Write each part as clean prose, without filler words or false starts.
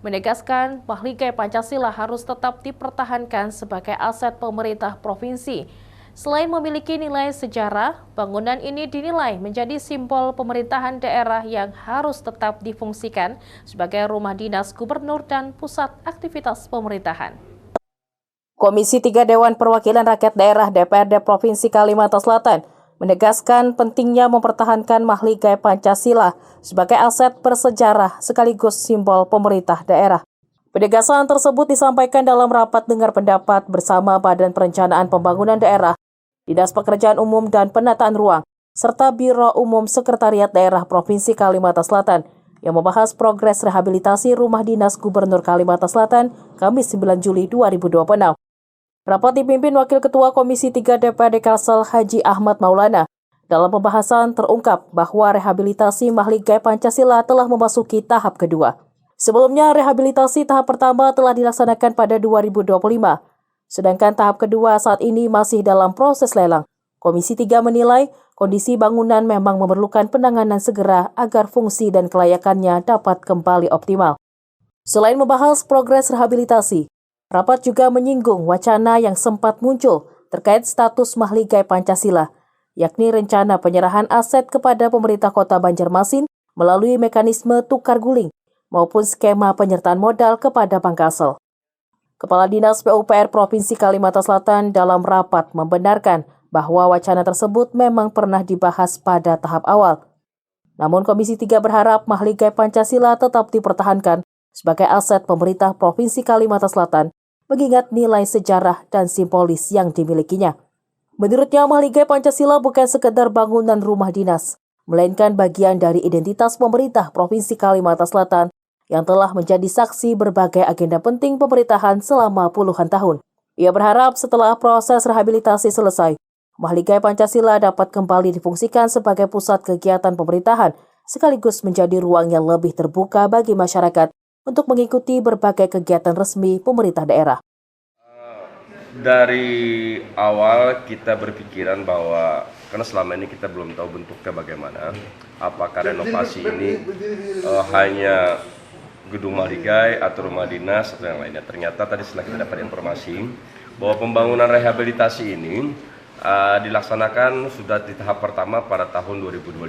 menegaskan Mahligai Pancasila harus tetap dipertahankan sebagai aset pemerintah provinsi. Selain memiliki nilai sejarah, bangunan ini dinilai menjadi simbol pemerintahan daerah yang harus tetap difungsikan sebagai rumah dinas gubernur dan pusat aktivitas pemerintahan. Komisi 3 Dewan Perwakilan Rakyat Daerah DPRD Provinsi Kalimantan Selatan menegaskan pentingnya mempertahankan Mahligai Pancasila sebagai aset bersejarah sekaligus simbol pemerintah daerah. Penegasan tersebut disampaikan dalam rapat dengar pendapat bersama Badan Perencanaan Pembangunan Daerah, Dinas Pekerjaan Umum dan Penataan Ruang, serta Biro Umum Sekretariat Daerah Provinsi Kalimantan Selatan yang membahas progres rehabilitasi rumah dinas Gubernur Kalimantan Selatan Kamis 9 Juli 2026. Rapat dipimpin Wakil Ketua Komisi 3 DPRD Kalsel Haji Ahmad Maulana. Dalam pembahasan terungkap bahwa rehabilitasi Mahligai Pancasila telah memasuki tahap kedua. Sebelumnya, rehabilitasi tahap pertama telah dilaksanakan pada 2025. Sedangkan tahap kedua saat ini masih dalam proses lelang. Komisi 3 menilai kondisi bangunan memang memerlukan penanganan segera agar fungsi dan kelayakannya dapat kembali optimal. Selain membahas progres rehabilitasi, rapat juga menyinggung wacana yang sempat muncul terkait status Mahligai Pancasila, yakni rencana penyerahan aset kepada pemerintah Kota Banjarmasin melalui mekanisme tukar guling maupun skema penyertaan modal kepada Bank Kalsel. Kepala Dinas PUPR Provinsi Kalimantan Selatan dalam rapat membenarkan bahwa wacana tersebut memang pernah dibahas pada tahap awal. Namun Komisi 3 berharap Mahligai Pancasila tetap dipertahankan sebagai aset pemerintah Provinsi Kalimantan Selatan, mengingat nilai sejarah dan simbolis yang dimilikinya. Menurutnya, Mahligai Pancasila bukan sekedar bangunan rumah dinas, melainkan bagian dari identitas pemerintah Provinsi Kalimantan Selatan yang telah menjadi saksi berbagai agenda penting pemerintahan selama puluhan tahun. Ia berharap setelah proses rehabilitasi selesai, Mahligai Pancasila dapat kembali difungsikan sebagai pusat kegiatan pemerintahan, sekaligus menjadi ruang yang lebih terbuka bagi masyarakat untuk mengikuti berbagai kegiatan resmi pemerintah daerah. Dari awal kita berpikiran bahwa, karena selama ini kita belum tahu bentuknya bagaimana, apakah renovasi ini hanya gedung Mahligai atau rumah dinas atau yang lainnya. Ternyata tadi setelah kita dapat informasi bahwa pembangunan rehabilitasi ini dilaksanakan sudah di tahap pertama pada tahun 2025.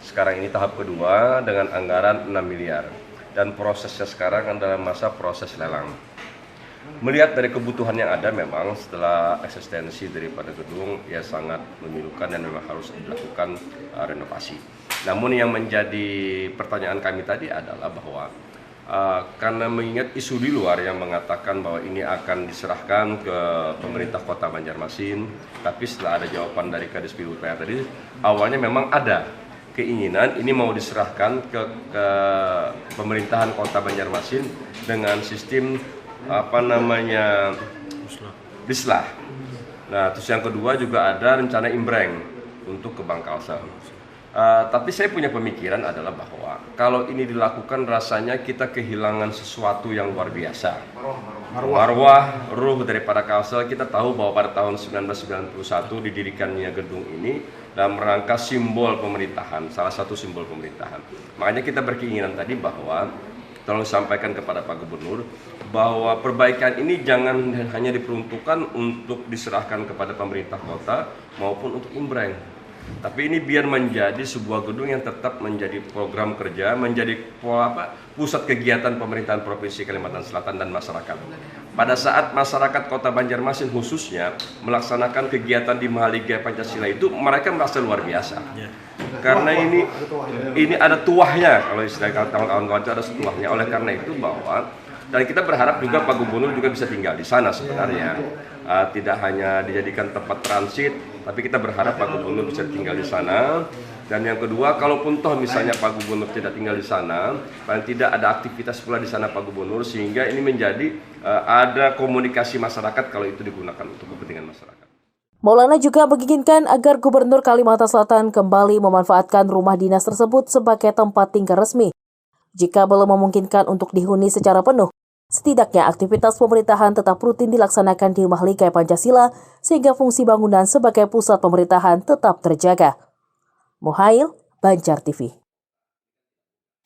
Sekarang ini tahap kedua dengan anggaran 6 miliar. Dan prosesnya sekarang adalah masa proses lelang. Melihat dari kebutuhan yang ada, memang setelah eksistensi daripada gedung ya sangat memilukan dan memang harus dilakukan renovasi. Namun yang menjadi pertanyaan kami tadi adalah bahwa karena mengingat isu di luar yang mengatakan bahwa ini akan diserahkan ke pemerintah Kota Banjarmasin, tapi setelah ada jawaban dari Kadis PUPR tadi, awalnya memang ada keinginan ini mau diserahkan ke pemerintahan Kota Banjarmasin dengan sistem dislah. Nah, terus yang kedua juga ada rencana imbreng untuk ke Bank Kalsel. Tapi saya punya pemikiran adalah bahwa kalau ini dilakukan rasanya kita kehilangan sesuatu yang luar biasa. Marwah, ruh daripada Kalsel. Kita tahu bahwa pada tahun 1991 didirikannya gedung ini dalam rangka simbol pemerintahan, salah satu simbol pemerintahan. Makanya kita berkeinginan tadi bahwa tolong sampaikan kepada Pak Gubernur bahwa perbaikan ini jangan hanya diperuntukkan untuk diserahkan kepada pemerintah kota maupun untuk imbreng. Tapi ini biar menjadi sebuah gedung yang tetap menjadi program kerja, menjadi pusat kegiatan pemerintahan Provinsi Kalimantan Selatan dan masyarakat. Pada saat masyarakat Kota Banjarmasin khususnya melaksanakan kegiatan di Mahligai Pancasila itu, mereka merasa luar biasa. Karena ini ada tuahnya, kalau istilah kawan-kawan itu ada tuahnya. Oleh karena itu bahwa, dan kita berharap juga Pak Gubernur juga bisa tinggal di sana sebenarnya. Tidak hanya dijadikan tempat transit, tapi kita berharap Pak Gubernur bisa tinggal di sana. Dan yang kedua, kalaupun toh misalnya Pak Gubernur tidak tinggal di sana, paling tidak ada aktivitas pula di sana Pak Gubernur, sehingga ini menjadi ada komunikasi masyarakat kalau itu digunakan untuk kepentingan masyarakat. Maulana juga menginginkan agar Gubernur Kalimantan Selatan kembali memanfaatkan rumah dinas tersebut sebagai tempat tinggal resmi. Jika belum memungkinkan untuk dihuni secara penuh, setidaknya aktivitas pemerintahan tetap rutin dilaksanakan di Mahligai Pancasila sehingga fungsi bangunan sebagai pusat pemerintahan tetap terjaga. Muhail, Banjar TV.